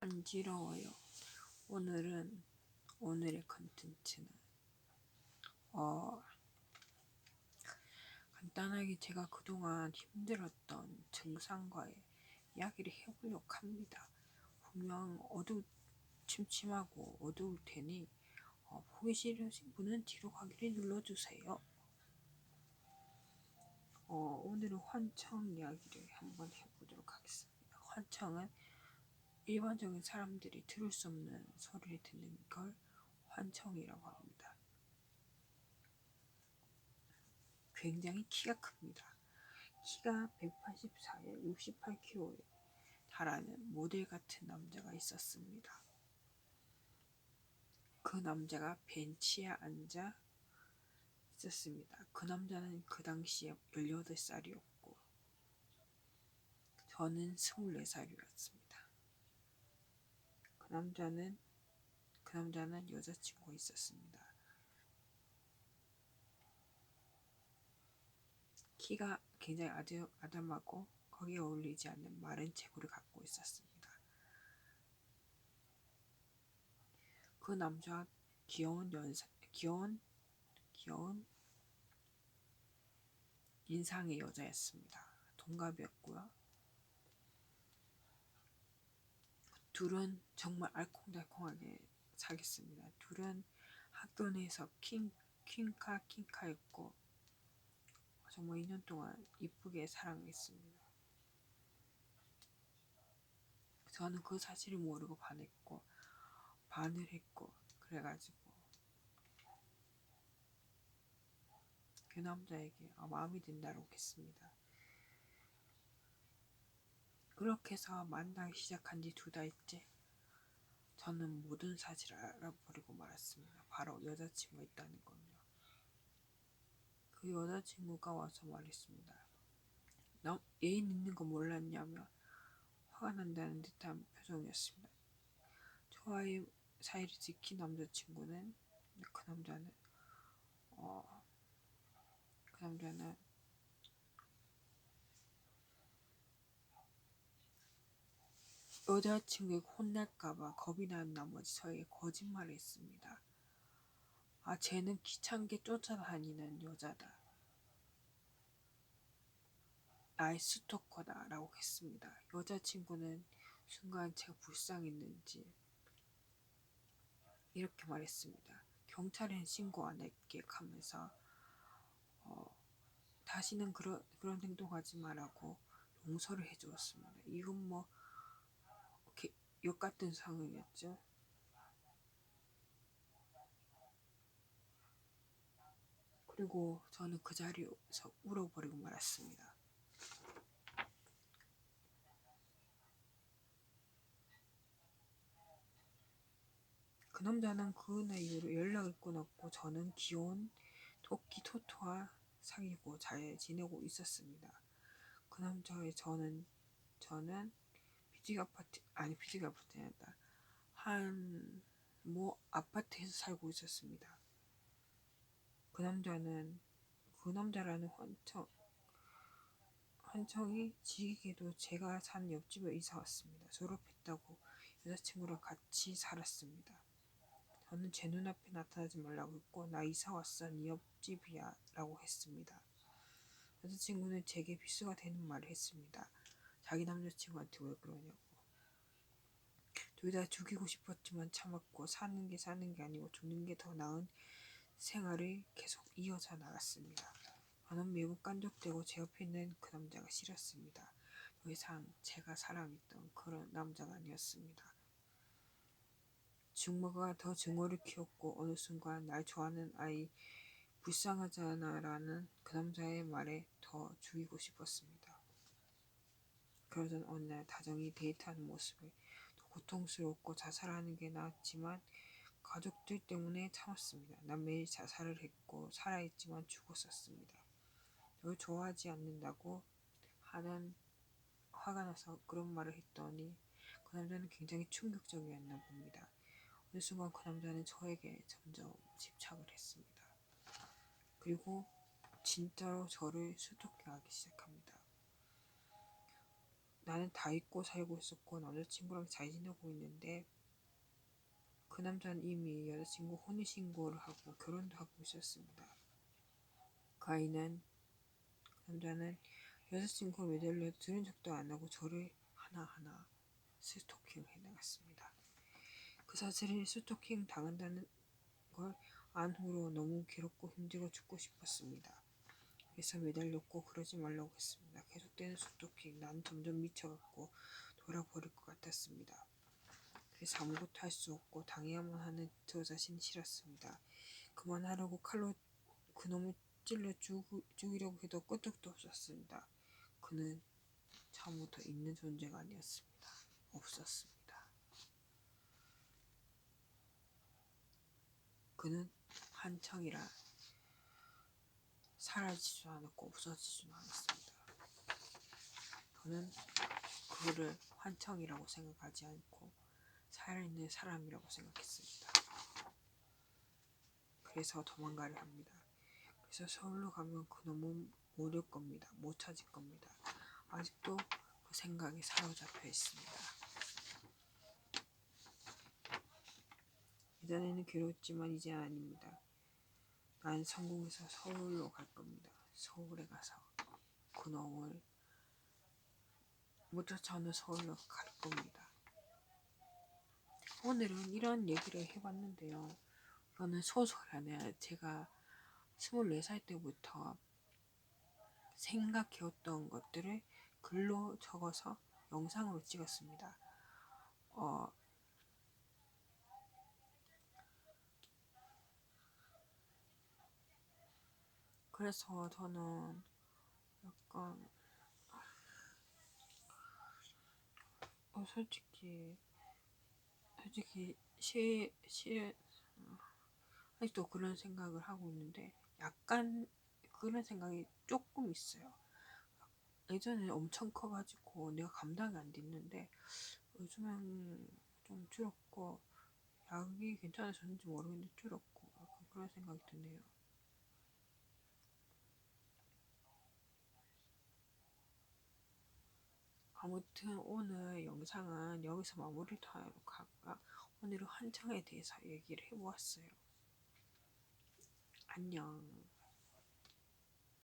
간지러워요. 오늘의 컨텐츠는 간단하게 제가 그동안 힘들었던 증상과의 이야기를 해보려고 합니다. 분명 침침하고 어두울 테니 보기 싫으신 분은 뒤로 가기를 눌러주세요. 오늘은 환청 이야기를 한번 해보도록 하겠습니다. 환청은 일반적인 사람들이 들을 수 없는 소리를 듣는 걸 환청이라고 합니다. 굉장히 키가 큽니다. 키가 184에 68kg에 달하는 모델 같은 남자가 있었습니다. 그 남자가 벤치에 앉아 있었습니다. 그 남자는 그 당시에 18살이었고 저는 24살이었습니다. 그 남자는 여자친구가 있었습니다. 키가 굉장히 아담하고 거기에 어울리지 않는 마른 체구를 갖고 있었습니다. 그 남자와 귀여운 인상의 여자였습니다. 동갑이었고요. 둘은 정말 알콩달콩하게 사귀었습니다. 둘은 학교 내에서 킹카였고 정말 2년 동안 이쁘게 사랑했습니다. 저는 그 사실을 모르고 반을 했고 그래가지고 그 남자에게 마음이 든다고 했습니다. 그렇게 해서 만나기 시작한 지 2달째 저는 모든 사실을 알아버리고 말았습니다. 바로 여자친구가 있다는 걸요. 그 여자친구가 와서 말했습니다. 너 애인 있는 거 몰랐냐며 화가 난다는 듯한 표정이었습니다. 저와의 사이를 지킨 남자친구는 그 남자는 여자친구에게 혼날까봐 겁이 난 나머지 저에게 거짓말을 했습니다. 쟤는 귀찮게 쫓아다니는 여자다. 나의 스토커다 라고 했습니다. 여자친구는 순간 제가 불쌍했는지 이렇게 말했습니다. 경찰엔 신고 안 할게 하면서 다시는 그런 행동하지 말라고 용서를 해주었습니다. 이건 뭐 역 같은 상황이었죠. 그리고 저는 그 자리에서 울어버리고 말았습니다. 그 남자는 그날 이후로 연락을 끊었고 저는 귀여운 토끼 토토와 사귀고 잘 지내고 있었습니다. 그 남자의 저는 비지가 아파트였다. 아파트에서 살고 있었습니다. 그 남자라는 환청이 지기게도 제가 사는 옆집에 이사 왔습니다. 졸업했다고 여자친구랑 같이 살았습니다. 저는 제 눈앞에 나타나지 말라고 했고 나 이사 왔어 네 옆집이야 라고 했습니다. 여자친구는 제게 필수가 되는 말을 했습니다. 자기 남자친구한테 왜 그러냐고. 둘 다 죽이고 싶었지만 참았고 사는 게 아니고 죽는 게 더 나은 생활을 계속 이어져 나갔습니다. 저는 매우 깐족되고 제 옆에 있는 그 남자가 싫었습니다. 더 이상 제가 사랑했던 그런 남자가 아니었습니다. 증모가 더 증오를 키웠고 어느 순간 날 좋아하는 아이 불쌍하잖아 라는 그 남자의 말에 더 죽이고 싶었습니다. 그러던 어느 날 다정히 데이트하는 모습에 고통스럽고 자살하는 게 나았지만 가족들 때문에 참았습니다. 난 매일 자살을 했고 살아있지만 죽었었습니다. 널 좋아하지 않는다고 하는 화가 나서 그런 말을 했더니 그 남자는 굉장히 충격적이었나 봅니다. 어느 순간 그 남자는 저에게 점점 집착을 했습니다. 그리고 진짜로 저를 수토해하기 시작합니다. 나는 다 잊고 살고 있었고 남자친구랑 잘 지내고 있는데 그 남자는 이미 여자친구 혼인신고를 하고 결혼도 하고 있었습니다. 그 아이는 그 남자는 여자친구를 매달려도 들은 척도 안 하고 저를 하나하나 스토킹해 나갔습니다. 그 사실을 스토킹 당한다는 걸 안 후로 너무 괴롭고 힘들어 죽고 싶었습니다. 그래서 매달렸고 그러지 말라고 했습니다. 계속되는 스토킹, 난 점점 미쳐갔고 돌아버릴 것 같았습니다. 그래서 아무것도 할 수 없고 당해야만 하는 저 자신이 싫었습니다. 그만하려고 칼로 그놈을 찔러 죽이려고 해도 끄떡도 없었습니다. 그는 처음부터 있는 존재가 아니었습니다. 없었습니다. 그는 한청이라 사라지지도 않았고 없어지지도 않았습니다. 저는 그를 환청이라고 생각하지 않고 살아있는 사람이라고 생각했습니다. 그래서 도망가려 합니다. 그래서 서울로 가면 그놈은 못 올 겁니다. 못 찾을 겁니다. 아직도 그 생각에 사로잡혀 있습니다. 예전에는 괴로웠지만 이제 아닙니다. 난 성공해서 서울로 갈 겁니다. 서울에 가서 그놈을 못 쫓아오는 서울로 갈 겁니다. 오늘은 이런 얘기를 해봤는데요. 이거는 소설 안에 제가 24살 때부터 생각해왔던 것들을 글로 적어서 영상으로 찍었습니다. 그래서 저는 약간 솔직히 아직도 그런 생각을 하고 있는데 약간 그런 생각이 조금 있어요. 예전에 엄청 커가지고 내가 감당이 안 됐는데 요즘엔 좀 줄었고 약이 괜찮아졌는지 모르겠는데 줄었고 약간 그런 생각이 드네요. 아무튼 오늘 영상은 여기서 마무리를 하도록 할까? 오늘은 환청에 대해서 얘기를 해보았어요. 안녕.